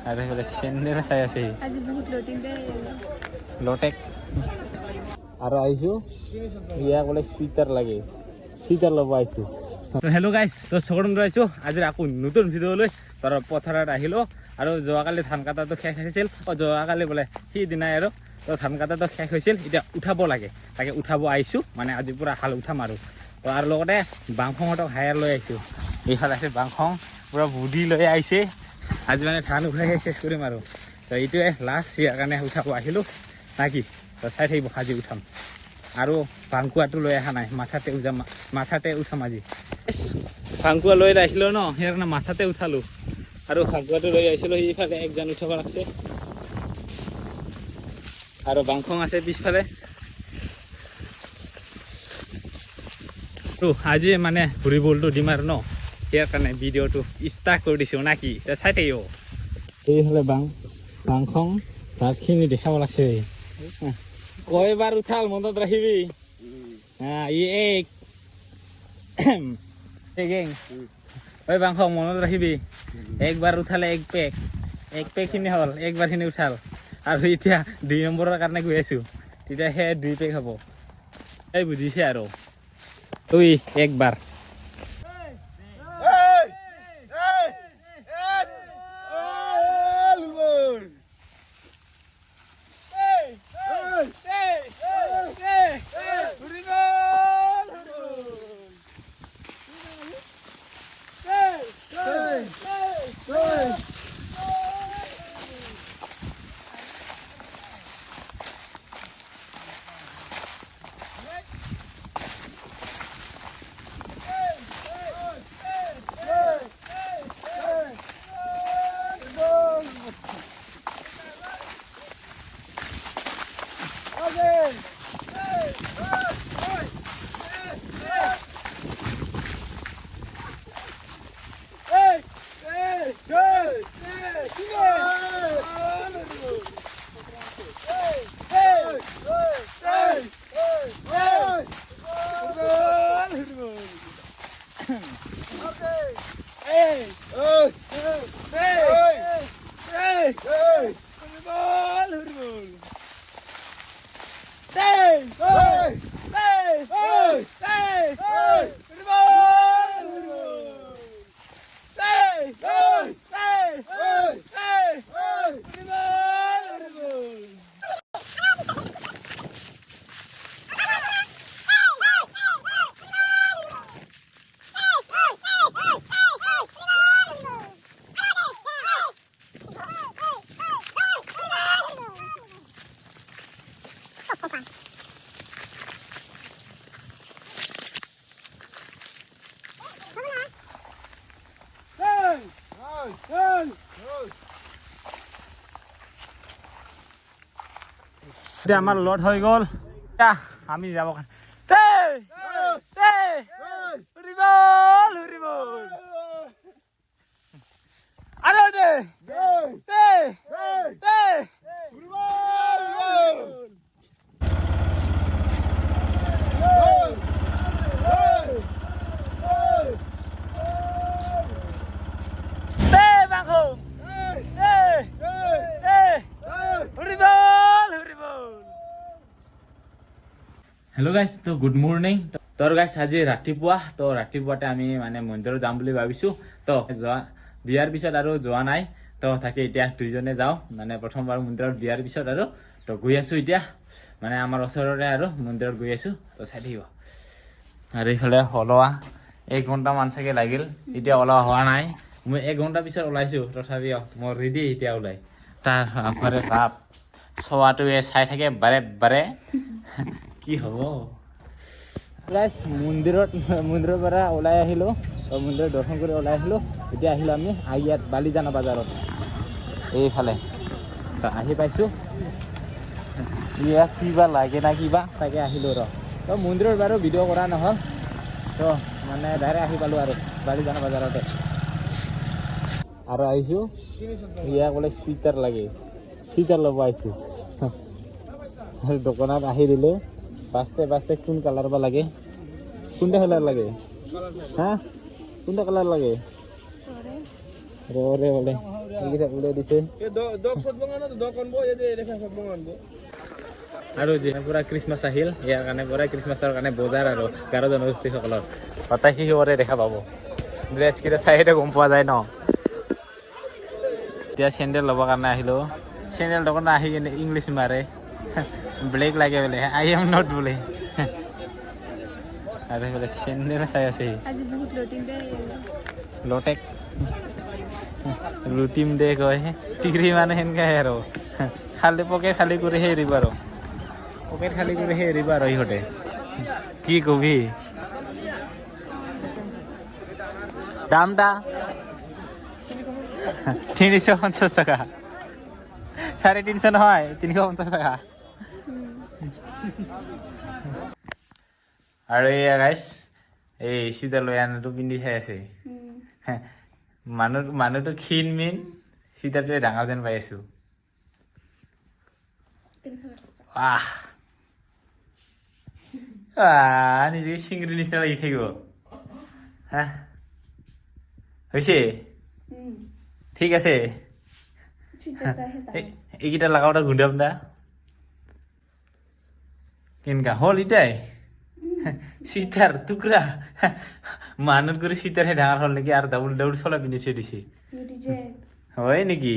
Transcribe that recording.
আৰু সেইফালে চেণ্ডেল চাই আছে আজি বহুত লটিং দে লটেক আৰু আহিছোঁ ইয়াক বোলে চুইটাৰ লাগে চুইটাৰ ল'ব আহিছোঁ হেল্ল' গাইজ তো চকৰণ আহিছোঁ আজি আকৌ নতুন ভিডিঅ' লৈ তোৰ পথাৰত আহিলোঁ আৰু যোৱাকালি ধান কাটাটো শেষ হৈছিল যোৱাকালি বোলে সিদিনাই আৰু তো ধান কাটাটো শেষ হৈছিল এতিয়া উঠাব লাগে তাকে উঠাব আহিছোঁ মানে আজি পূৰা হাল উঠাম আৰু তো আৰু লগতে বাংখঙহঁতক হায়াৰ লৈ আহিছোঁ এইফালে আছে বাংখং পূৰা বুধি লৈ আহিছে আজি মানে ধান উঠাই চেছ কৰিম আৰু তো এইটোৱে লাষ্ট ইয়াৰ কাৰণে উঠাব আহিলোঁ নাকি তো চাই থাকিব আজি উঠাম আৰু ভাংকুৱাটো লৈ অহা নাই মাথাতে উঠাম আজি ভাংকুৱা লৈ আহিলোঁ ন সেইকাৰণে মাথাতে উঠালোঁ আৰু ভাংকুৱাটো লৈ আহিছিলোঁ সেইফালে একজন উঠাব লাগছে আৰু বাংখং আছে পিছফালে আজি মানে ভলিবলটো দিম আৰু ন ইয়াৰ কাৰণে ভিডিঅ'টো ষ্টাৰ্ট কৰি দিছোঁ নাকি চাই থাকিব এইফালে বাংখং ভাতখিনি দেখাব লাগছে কয়বাৰ উঠাল মনত ৰাখিবি ঐ বাংখং মনত ৰাখিবি একবাৰ উঠালে এক পেকখিনি হ'ল একবাৰখিনি উঠাল আৰু এতিয়া 2 নম্বৰৰ কাৰণে গৈ আছোঁ তেতিয়া সেই 2 পেক হ'ব এই বুজিছে আৰু তুই একবাৰ এতিয়া আমাৰ লড হৈ গ'ল আমি যাব হেল্ল' গাইজ তো গুড মৰ্ণিং তোৰ গাইজ আজি ৰাতিপুৱাতে আমি মানে মন্দিৰত যাম বুলি ভাবিছোঁ তো বিয়াৰ পিছত আৰু যোৱা নাই তো তাকে এতিয়া দুইজনে যাওঁ মানে প্ৰথমবাৰ মন্দিৰত বিয়াৰ পিছত আৰু তো গৈ আছোঁ এতিয়া মানে আমাৰ ওচৰৰে আৰু মন্দিৰত গৈ আছোঁ তো চাই থাকিব আৰু এইফালে ওলোৱা 1 ঘণ্টামান চাগে লাগিল এতিয়া ওলোৱা হোৱা নাই মই 1 ঘণ্টা পিছত ওলাইছোঁ তথাপিও মই ৰেডি এতিয়া ওলাই তাৰ বাপ চোৱাটোৱে চাই থাকে বাৰে কি হ'ব গাইজ মন্দিৰৰ পৰা ওলাই আহিলোঁ মন্দিৰত দৰ্শন কৰি ওলাই আহিলোঁ এতিয়া আহিলোঁ আমি ইয়াত বালিজানা বজাৰত এইফালে আহি পাইছোঁ ইয়াত কিবা লাগে না কিবা তাকে আহিলোঁ তো মন্দিৰত বাৰু ভিডিঅ' কৰা নহ'ল তো মানে ডাইৰেক্ট আহি পালোঁ আৰু বালিজানা বজাৰতে আৰু আহিছোঁ ইয়াক বোলে চুইটাৰ লাগে চুইটাৰ ল'ব আহিছোঁ দোকানত আহি দিলোঁ বাস্তে কোন কালাৰ বা লাগে কোনটা কালাৰ লাগে হা কোনটা কালাৰ লাগে ৰে বলে এইকেইটা উলিয়াই দিছে আৰু যে পুৰা খ্ৰীষ্টমাছ আহিল ইয়াৰ কাৰণে পুৰা খ্ৰীষ্টমাছৰ কাৰণে বজাৰ আৰু 11 জনগোষ্ঠীসকলৰ হতাই শিশুৰে দেখা পাব ড্ৰেছ কেইটা চাইতে গম পোৱা যায় ন এতিয়া চেণ্ডেল ল'বৰ কাৰণে আহিলোঁ চেণ্ডেল দোকানত আহি কিনে ইংলিছ মাৰে ব্লেক লাগে বোলে আই এম নট বোলে আৰু বোলে চেণ্ডেল চাই আছে লটেক লুটিম দে কয় টিৰি মানে সেনেকাই আৰু খালী পকেট খালী কৰিহে এৰিব আৰু পকেট খালী কৰিহে এৰিব আৰু ইহঁতে কি কবি দামটা 350 টাকা 350 নহয় 350 টাকা আৰু এয়া গাইছ এই চিধা লৈ আনাটো পিন্ধি চাই আছে মানুহটো ক্ষীণ মিন চিধাটোৱে ডাঙৰ যেন পাই আছো নিজে চিংৰি নিচিনা লাগি থাকিব হা হৈছে ঠিক আছে এইকেইটা লগাওঁতে ঘূৰাম দা কেনেকা হ'ল ইটাই সীতাৰ টুকুৰা মানুহ কৰি সীতাৰহে ডাঙৰ হ'ল নেকি আৰু ডাবুল ডাবুল চলা পিন্ধি থৈ দিছে হয় নেকি